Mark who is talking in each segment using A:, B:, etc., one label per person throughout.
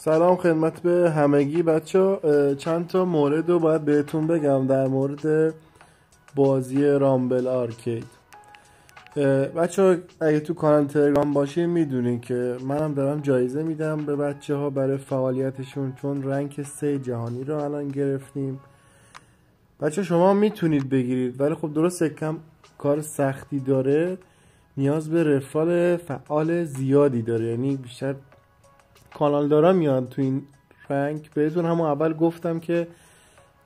A: سلام خدمت به همگی بچه. چند تا مورد رو باید بهتون بگم در مورد بازی رامبل آرکید. بچه اگه تو کانال تلگرام باشین میدونین که منم دارم جایزه میدم به بچه ها برای فعالیتشون، چون رنک 3 جهانی رو الان گرفتیم. بچه شما میتونید بگیرید، ولی خب درست کم کار سختی داره، نیاز به رفال فعال زیادی داره، یعنی بیشتر کانال دارم میاد تو این رنگ. بهتون همون اول گفتم که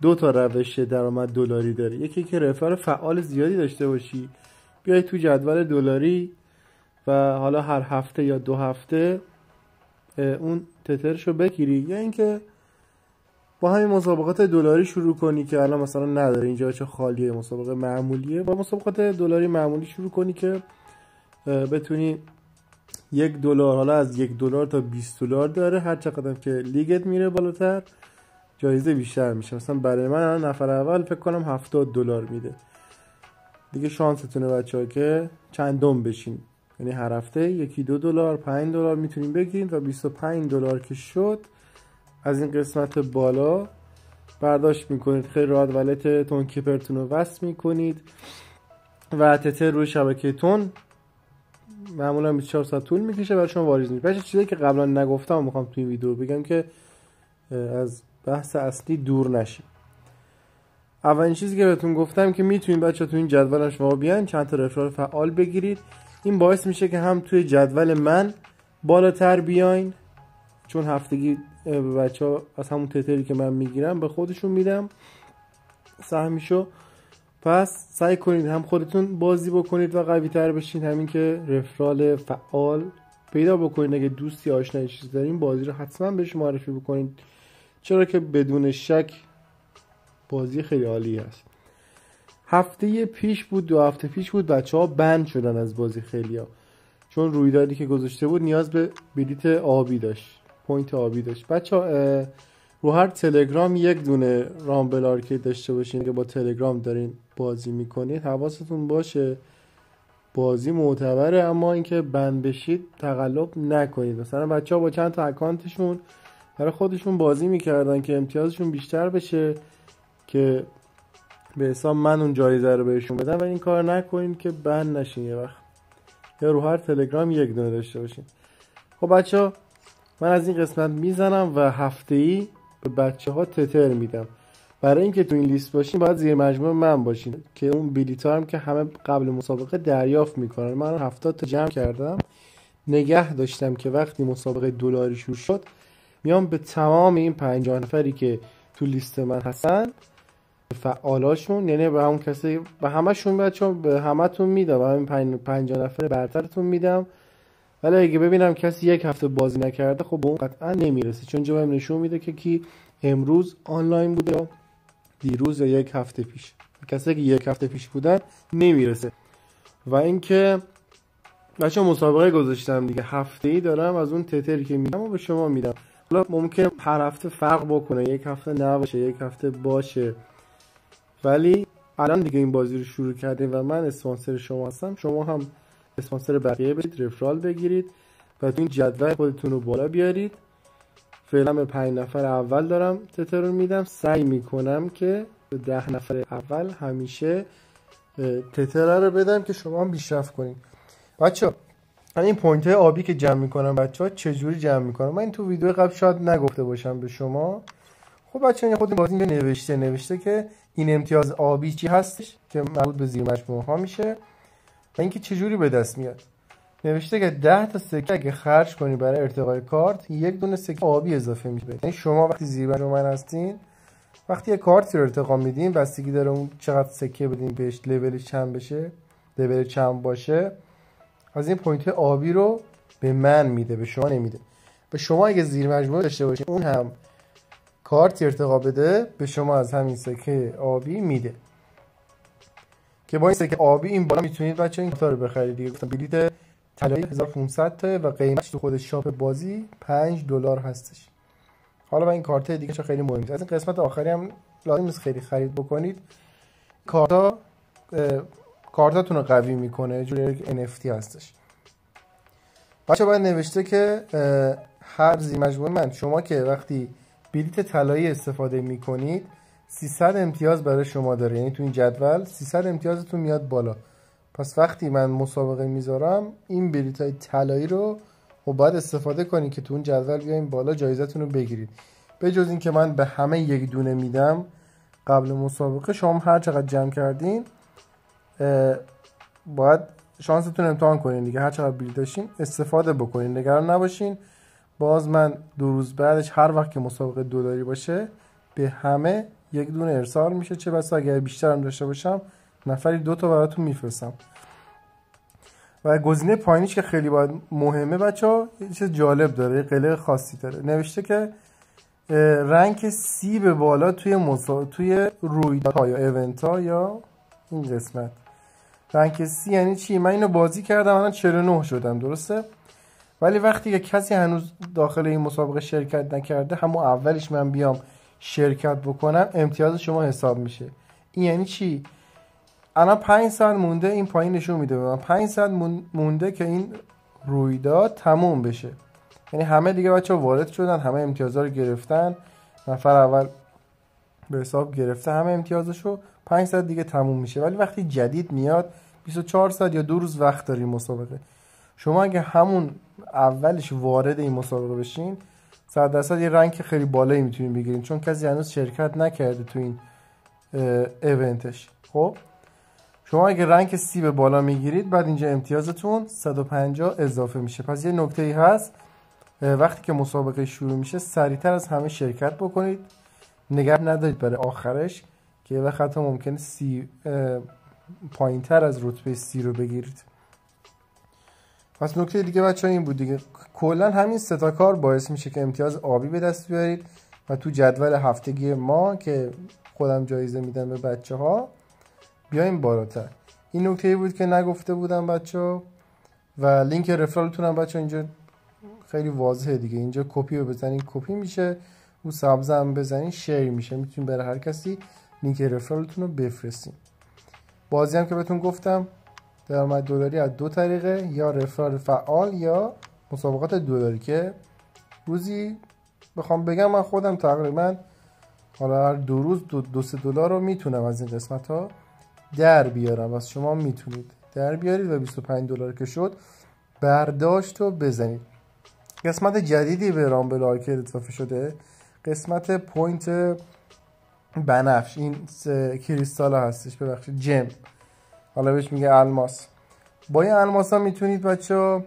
A: 2 تا روش درآمد دلاری داره. یکی که رفال فعال زیادی داشته باشی، بیای تو جدول دلاری و حالا هر هفته یا 2 هفته اون تترشو بگیری، یا اینکه با همین مسابقات دلاری شروع کنی که الان مثلا نداره اینجا، چه خالیه، مسابقه معمولیه. با مسابقات دلاری معمولی شروع کنی که بتونی $1، حالا از $1 تا $20 داره، هر چقدر که لیگت میره بالاتر جایزه بیشتر میشه. مثلا برای من نفر اول فکر کنم $70 میده دیگه. شانستونه بچه‌ها که چندم بشین، یعنی هر هفته $1، $2، $5 میتونین بگیرین و $25 که شد از این قسمت بالا برداشت میکنید. خیلی راحت ولت تون کیپرتون رو وصل میکنید و تتر روی شبکه تون معمولا 24 ساعت طول میکشه برای شما واریز میشه. بچه چیزی که قبلا نگفتم میخوام تو این ویدیو بگم که از بحث اصلی دور نشیم. اولین چیزی که بهتون گفتم که میتونید بچه تو این جدول شما بیان چند تا رفرال فعال بگیرید. این باعث میشه که هم توی جدول من بالاتر بیاین، چون هفتگی بچه ها از همون تتری که من میگیرم به خودشون میدم سهمیشو. پس سعی کنید هم خودتون بازی بکنید و قوی تر بشین، همین که رفرال فعال پیدا بکنید. اگه دوستی آشنایی چیز دارین بازی رو حتما بهش معرفی بکنید، چرا که بدون شک بازی خیلی عالی هست. هفته پیش بود، 2 هفته پیش بود، بچه ها بند شدن از بازی خیلی ها، چون رویدادی که گذاشته بود نیاز به بلیت آبی داشت، پوینت آبی داشت. بچه ها رو هر تلگرام یک دونه رامبل آرکید داشته باشین که با تلگرام دارین بازی میکنید. حواستون باشه بازی معتبره، اما اینکه بند بشید تقلب نکنید. مثلا بچه ها با چند تا اکانتشون برای خودشون بازی میکردن که امتیازشون بیشتر بشه، که به حساب من اون جایزه رو بهشون بدم، و این کار نکنید که بند نشین یه وقت. یا رو هر تلگرام یک دونه داشته باشین. خب بچه ها من از این قسمت میزنم و هفته‌ای به بچه ها تتر میدم. برای اینکه تو این لیست باشین باید زیر مجموعه من باشین که اون بلیط‌ها هم که همه قبل مسابقه دریافت میکنن. من 70 تا جمع کردم، نگه داشتم که وقتی مسابقه دلاری شروع شد میام به تمام این 50 نفری که تو لیست من هستن، فعالاشون، یعنی به همون کسی، به همشون بچه‌ها، به همتون میدم، به همین 50 نفر برترتون میدم. ولی اگه ببینم کسی 1 هفته بازی نکرده، خب به اون قطعا نمیرسه، چون جواب نشون میده که کی امروز آنلاین بوده یا دیروز یا 1 هفته پیش. کسی که 1 هفته پیش بودن نمیرسه. و اینکه بچه‌ها مسابقه گذاشتم دیگه، هفته‌ای دارم از اون تتری که میدم و به شما میدم. حالا ممکنه هر هفته فرق بکنه، 1 هفته نباشه، 1 هفته باشه، ولی الان دیگه این بازی رو شروع کردیم و من اسپانسر شما هستم. شما هم اسپانسر بقیه بشید، رفرال بگیرید و تو این جدول خودتون رو بالا بیارید. فعلا به 5 نفر اول دارم تتر رو میدم. سعی میکنم که به 10 نفر اول همیشه تتر رو بدم که شما هم پیشرفت کنید. بچه‌ها این پوینت های آبی که جمع میکنم، بچه‌ها چجوری جمع میکنم من این تو ویدیو قبل شاید نگفته باشم به شما. خب بچه‌ها خود بازی نوشته که این امتیاز آبی چی هستش که مربوط به زیر مجموعه ها میشه و اینکه چجوری به دست میاد. نوشته که 10 تا سکه اگه خرج کنی برای ارتقای کارت، 1 دونه سکه آبی اضافه میشه. یعنی شما وقتی زیر مجموعه هستین، وقتی یه کارت رو ارتقا میدین، بستگی داره اون چقدر سکه بدین بهش، لولش چند بشه، لول چند باشه، از این پوینت آبی رو به من میده، به شما نمیده. به شما اگه زیر مجموعه داشته باشین اون هم کارت ارتقا بده، به شما از همین سکه آبی میده، که با این سکه آبی این بالا میتونید بچه این کارت رو بخرید دیگه. گفتم بلیت طلایی 1500 تا و قیمتش تو خود شاپ بازی $5 هستش. حالا با این کارت دیگه چه خیلی مهمه. از این قسمت آخری هم لازم نیست خیلی خرید بکنید. کارتاتون رو قوی میکنه، جوری NFT هستش. بچه باید نوشته که هر زیر مجموعه من شما که وقتی بلیت طلایی استفاده میکنید 300 امتیاز برای شما داره، یعنی تو این جدول 300 امتیازتون میاد بالا. پس وقتی من مسابقه میذارم این بلیت های طلایی رو باید استفاده کنید که تو اون جدول بیاین بالا، جایزتون رو بگیرید. به جز این که من به همه یک دونه میدم قبل مسابقه، شما هر چقدر جمع کردین باید شانستون امتحان کنین دیگه، هر چقدر بلیت داشتین استفاده بکنین، نگران نباشین. باز من 2 روز بعدش هر وقت که مسابقه $2 باشه به همه یک دونه ارسال میشه، چه بسا اگر بیشتر هم داشته باشم نفری 2 تا براتون میفرستم. و گزینه پایینیش که خیلی باید مهمه بچه‌ها، یه چیز جالب داره، یه قله خاصی داره، نوشته که رنک C به بالا توی رویدادها یا ایونت ها یا این قسمت. رنک C یعنی چی؟ من اینو بازی کردم الان 49 شدم، درسته؟ ولی وقتی که کسی هنوز داخل این مسابقه شرکت نکرده، همون اولش من بیام شرکت بکنم، امتیاز شما حساب میشه. این یعنی چی؟ الان 5 ساعت مونده، این پایین نشون میده به من 5 ساعت مونده که این رویداد تموم بشه. یعنی همه دیگه بچه وارد شدن، همه امتیازها رو گرفتن، نفر اول به حساب گرفته همه امتیازشو، 5 ساعت دیگه تموم میشه. ولی وقتی جدید میاد 24 ساعت یا 2 روز وقت داری مسابقه. شما اگه همون اولش وارد این مسابقه بشین 100% یه رنک خیلی بالایی میتونین بگیرین، چون کسی هنوز شرکت نکرده تو این ایونتش. خب شما اگه رنک C به بالا میگیرید بعد اینجا امتیازتون 150 اضافه میشه. پس یه نکته ای هست، وقتی که مسابقه شروع میشه سریعتر از همه شرکت بکنید، نگه ندارید برای آخرش که یه وقت ممکنه C پایین تر از رتبه C رو بگیرید. پس نکته دیگه بچه این بود دیگه، کلا همین 3 تا کار باعث میشه که امتیاز آبی به دست بیارید و تو جدول هفتگی ما که خودم جایزه میدم به بچه ها بیایم بالاتر. این نکته بود که نگفته بودم بچه، و لینک رفرالتون هم بچه اینجا خیلی واضحه دیگه، اینجا کپی رو بزنین کپی میشه، رو سبز هم بزنین شیر میشه، میتونین برای هر کسی لینک رفرالتون رو بفرستین. بازی هم که بهتون گفتم درآمد $2 از 2 طریقه، یا رفرال فعال یا مسابقات $2 که روزی بخوام بگم من خودم تقریبا حالا هر 2 روز $2-3 رو میتونم از این قسمت ها در بیارم. از شما میتونید در بیارید و $25 که شد برداشت رو بزنید. قسمت جدیدی به رامبل آرکید اضافه شده، قسمت پوینت بنفش، این کریستال ها هستش، ببخشید جم، حالا بهش میگه الماس. با این الماس ها میتونید بچه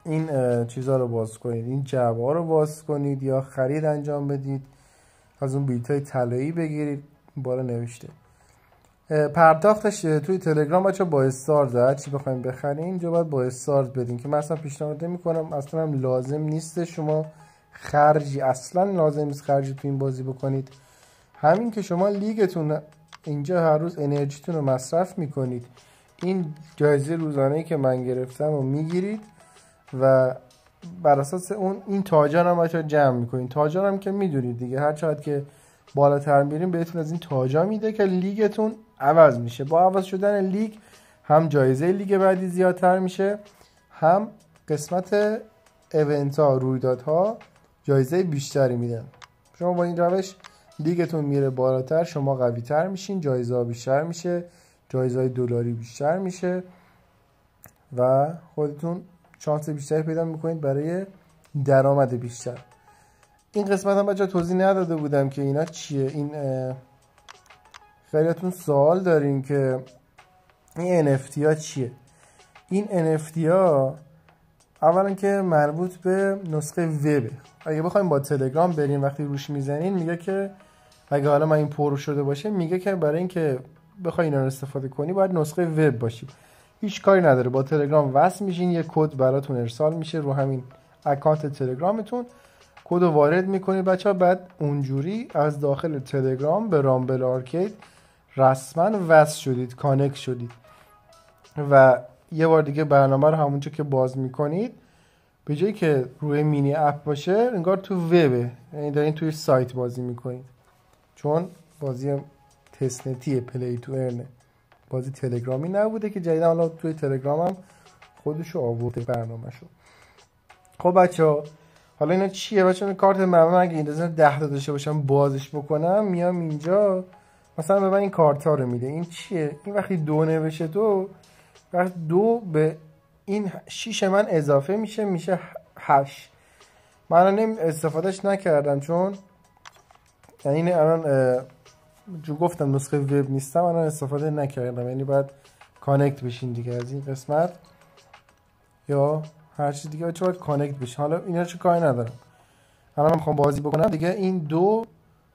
A: این چیزها رو باز کنید، این جعبه ها رو باز کنید یا خرید انجام بدید، از اون بیلت های طلایی بگیرید. بالا نوشته پرداختش توی تلگرام بچه با استارز، هر چی بخوایم بخرین اینجا باید با استارز بدین که من اصلا پیشنهاد نمی‌کنم، اصلا هم لازم نیست، شما خرجی اصلا لازم نیست خرجی تو این بازی بکنید. همین که شما لیگتون اینجا هر روز انرژیتون رو مصرف میکنید، این جایزه روزانه‌ای که من گرفتم رو میگیرید و بر اساس اون این تاجر هم بچه جمع میکنید. تاجر هم که میدونید دیگه، هر چقدر که بالاتر میریم بهتون از این تاجا میده که لیگتون عوض میشه. با عوض شدن لیگ هم جایزه لیگ بعدی زیادتر میشه، هم قسمت ایونت ها رویدادها جایزه بیشتری میدن. شما با این روش لیگتون میره بالاتر، شما قوی تر میشین، جایزه ها بیشتر میشه، جایزه های $2 بیشتر میشه و خودتون شانس بیشتری پیدا میکنید برای درآمد بیشتر. این قسمت هم بچه توضیح نداده بودم که اینا چیه. این خیلیاتون سوال دارین که این NFT ها چیه. این NFT ها اولا که مربوط به نسخه وبه. اگه بخوایم با تلگرام بریم وقتی روش میزنین میگه که اگه حالا من این پر شده باشه میگه که برای اینکه بخوای اینا رو استفاده کنی باید نسخه وب باشی. هیچ کاری نداره، با تلگرام وصل میشین، یه کد براتون ارسال میشه رو همین اکانت تلگرامتون، کد رو وارد میکنید بچه‌ها، بعد اونجوری از داخل تلگرام به رامبل آرکید رسما وصل شدید، کانکت شدید و یه بار دیگه برنامه رو همونجا که باز میکنید به جایی که روی مینی اپ باشه انگار تو وبه، یعنی دارین توی سایت بازی میکنید. چون بازی تستنتیه، پلی تو ارنه، بازی تلگرامی نبوده که جدیدا حالا توی تلگرام هم خودشو آورده برنامه‌شو. خب بچه‌ها حالا اینا چیه بچه‌ها؟ این کارت من اگه این 10 تا داشته باشم بازش بکنم، میام اینجا مثلا به من این کارت ها رو میده. این چیه؟ این وقتی 2 نوشه تو، وقتی 2 به این 6 من اضافه میشه 8. من الان استفادهش نکردم چون یعنی الان جو گفتم نسخه وب نیستم، الان استفاده نکردم، یعنی باید کانکت بشین دیگه از این قسمت یا هر چیز دیگه بچه باید کانکت بشین. حالا اینا چه کاری ندارم، الان من میخوام بازی بکنم دیگه. این 2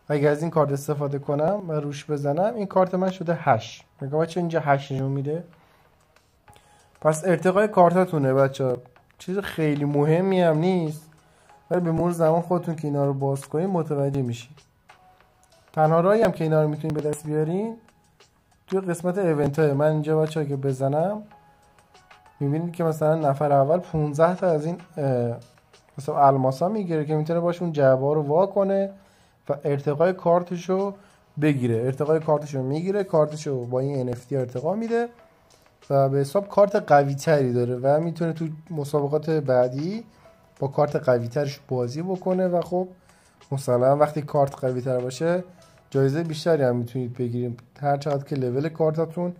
A: اگه از این کارت استفاده کنم و روش بزنم این کارت من شده 8. نگاه بچه اینجا 8 نشون میده. پس ارتقای کارتاتونه بچه، چیز خیلی مهمی هم نیست، ولی به مرور زمان خودتون که اینا رو باز کنین متوجه میشین. تنها راهی هم که اینا رو میتونین به دست بیارین توی قسمت ایونت های. من اینجا بچه‌ها که بزنم میبینید که مثلا نفر اول 15 تا از این مثلا الماسا میگیره که میتونه باشون جعبه رو وا کنه و ارتقای کارتشو بگیره. ارتقای کارتشو میگیره، کارتشو با این NFT ارتقا میده و به حساب کارت قوی تری داره و میتونه تو مسابقات بعدی با کارت قوی ترش بازی بکنه و خب مثلا وقتی کارت قوی تر باشه جایزه بیشتری هم میتونید بگیرید، هر چقدر که لول کارتاتون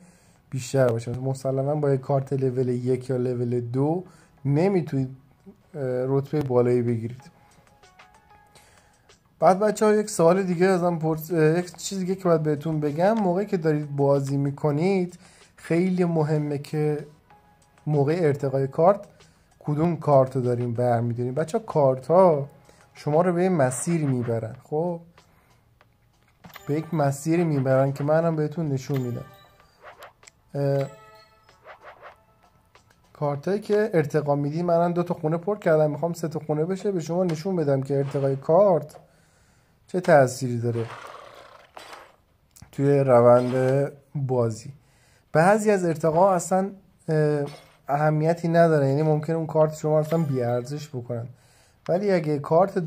A: بیشتر باشه. مثلا با یک کارت لول 1 یا لول 2 نمیتونید رتبه بالایی بگیرید. بعد بچه‌ها یک سوال دیگه ازم یک چیز دیگه که باید بهتون بگم، موقعی که دارید بازی میکنید خیلی مهمه که موقع ارتقای کارت کدوم کارت رو داریم برمی‌داریم. بچه‌ها کارت ها شما رو به یک مسیر میبرن، خب به یک مسیر میبرن که منم بهتون نشون میدم. کارتایی که ارتقا میدی، منم 2 تا خونه پر کردم، میخوام 3 تا خونه بشه، به شما نشون بدم که ارتقای کارت چه تأثیری داره توی روند بازی. بعضی از ارتقا اصلا اهمیتی نداره، یعنی ممکنه اون کارت شما اصلا بی ارزش بکنن، ولی اگه کارت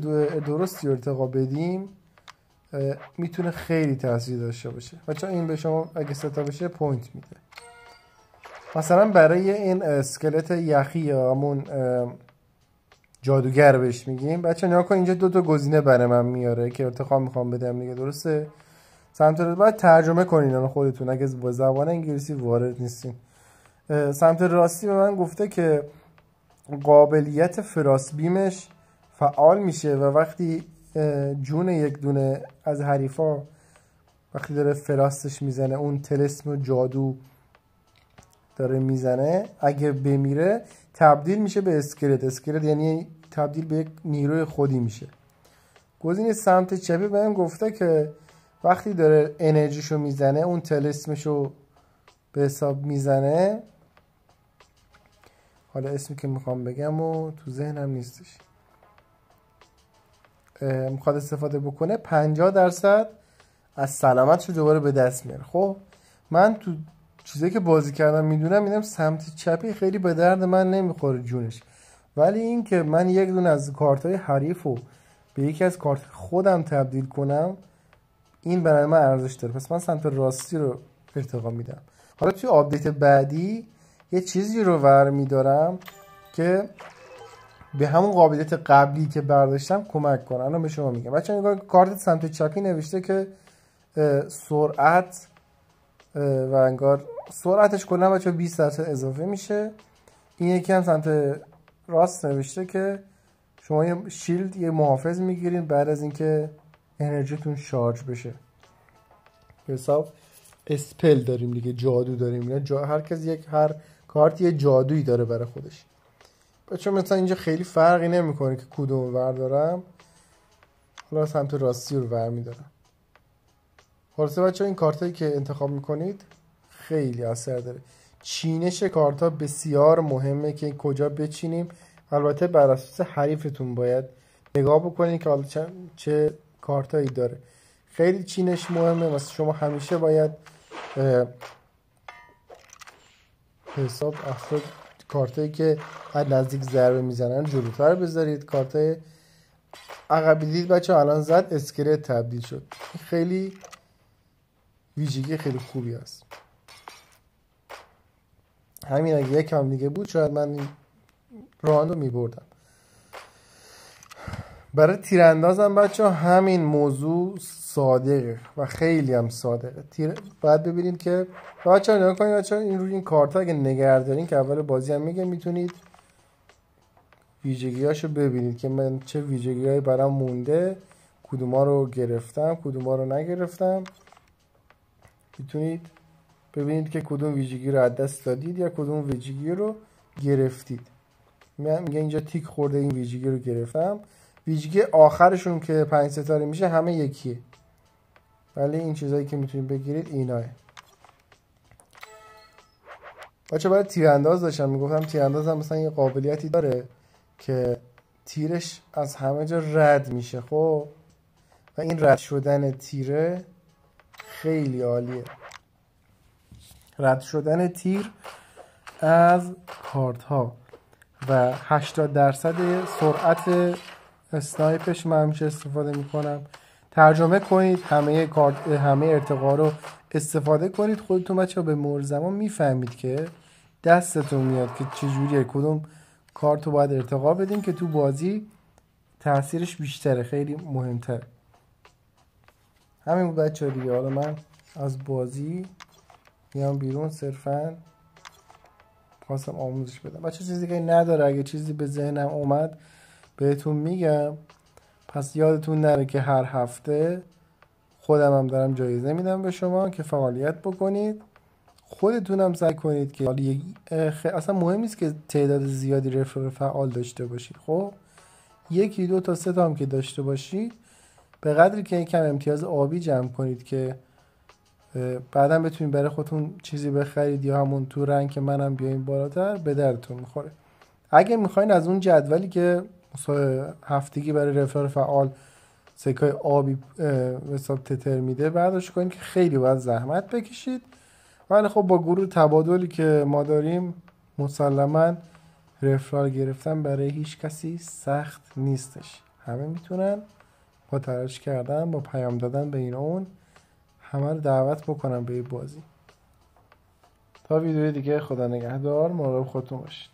A: درستی ارتقا بدیم میتونه خیلی تاثیر داشته باشه. بچه‌ها این به شما اگه 3 تا بشه پوینت میده. مثلا برای این اسکلت یخی یا همون جادوگر بهش میگیم، بچه نیا کن اینجا 2 تا گزینه برای من میاره که ارتقا میخوام بدم دیگه، درسته؟ سمت راست باید ترجمه کنین اون خودتون اگه با زبان انگلیسی وارد نیستین. سمت راستی به من گفته که قابلیت فراس بیمش فعال میشه و وقتی جون یک دونه از حریفا وقتی داره فراستش میزنه، اون طلسم و جادو داره میزنه، اگه بمیره تبدیل میشه به اسکلت. اسکلت یعنی تبدیل به یک نیروی خودی میشه. گزینه سمت چپی بهم گفته که وقتی داره انرژیشو میزنه، اون طلسمشو به حساب میزنه، حالا اسمی که میخوام بگم و تو ذهنم نیستش، میخواد استفاده بکنه 50% از سلامتشو دوباره به دست میاره. خب من تو چیزایی که بازی کردم میدونم سمت چپی خیلی به درد من نمیخوره جونش، ولی این که من یک دونه از کارتای حریفو به یکی از کارت خودم تبدیل کنم، این برای من ارزش داره. پس من سمت راستی رو ارتقا میدم. حالا توی آپدیت بعدی یه چیزی رو برمیدارم که به همون قابلیت قبلی که برداشتم کمک کنه. الان به شما میگم بچه‌ها نگاه، کارت سمت چپی نوشته که سرعت و انگار سرعتش کلا بچه‌ها 20% اضافه میشه. این یکی هم سمت راست نوشته که شما یه شیلد، یه محافظ میگیرین بعد از اینکه انرژیتون شارژ بشه. به حساب اسپل داریم دیگه، جادو داریم. هر کارت یه جادویی داره برای خودش. بچه‌ها مثلا اینجا خیلی فرقی نمیکنه که کدوم بردارم، حالا سمت راستی رو برمیدارم. خلاصه بچه‌ها این کارتایی که انتخاب میکنید خیلی اثر داره. چینش کارتا بسیار مهمه که کجا بچینیم. البته بر اساس حریفتون باید نگاه بکنید که حالا چه کارتایی داره. خیلی چینش مهمه. مثلا شما همیشه باید حساب افراد کارتایی که از نزدیک ضربه میزنن جلوتر بذارید. کارتای عقبی دید بچه الان زد اسکلت تبدیل شد. خیلی ویژگی خیلی خوبی هست. همین اگه یکم دیگه بود شاید من این راند رو میبردم. برای تیراندازم بچه همین موضوع ساده و خیلی هم ساده. باید ببینید که بچه نگاه کنید بچه این روی این کارت اگه نگهدارین که اول بازی هم میگه میتونید ویژگیاشو ببینید که من چه ویژگیهایی برام مونده، کدوما رو گرفتم کدوما رو نگرفتم. میتونید ببینید که کدوم ویژگی رو از دست دادید یا کدوم ویژگی رو گرفتید. من میگه اینجا تیک خورده این ویژگی رو گرفتم. ویژگی آخرشون که 5 ستاره میشه همه یکیه، ولی این چیزایی که میتونید بگیرید ایناه. بچه باید تیرانداز داشتم، میگفتم تیرانداز هم مثلا یه قابلیتی داره که تیرش از همه جا رد میشه. خب و این رد شدن تیره خیلی عالیه. رد شدن تیر از کارت ها و 80% سرعت اسنایپش من همیشه استفاده میکنم. ترجمه کنید همه ارتقا رو استفاده کنید. خودتون بچه به مرور زمان میفهمید که دستتون میاد که چجوریه کدوم کارت رو باید ارتقا بدین که تو بازی تاثیرش بیشتره، خیلی مهمتره. همین بود بچه دیگه. حالا من از بازی میام بیرون، صرفا خواستم آموزش بدم بچه، چیزی که نداره. اگه چیزی به ذهنم اومد بهتون میگم. پس یادتون نره که هر هفته خودم هم دارم جایزه میدم به شما که فعالیت بکنید. خودتونم سعی کنید که اصلا مهم نیست که تعداد زیادی رفیق فعال داشته باشید. خب 1 2 تا 3 تا هم که داشته باشید، به قدری که یکم امتیاز آبی جمع کنید که بعدا بتونید برای خودتون چیزی بخرید یا همون تو رنگ منم بیاین بالاتر، به دردتون میخوره. اگه میخواین از اون جدولی که هفتگی برای رفیق فعال سکای آبی حساب تتر میده برداشت کنید که خیلی باید زحمت بکشید. ولی خب با گروه تبادلی که ما داریم مسلما رفرال گرفتن برای هیچ کسی سخت نیستش. همه میتونن با تلاش کردن، با پیام دادن به این اون، همه رو دعوت بکنم به این بازی. تا ویدیوی دیگه، خدا نگهدار، مراقب خودتون باشید.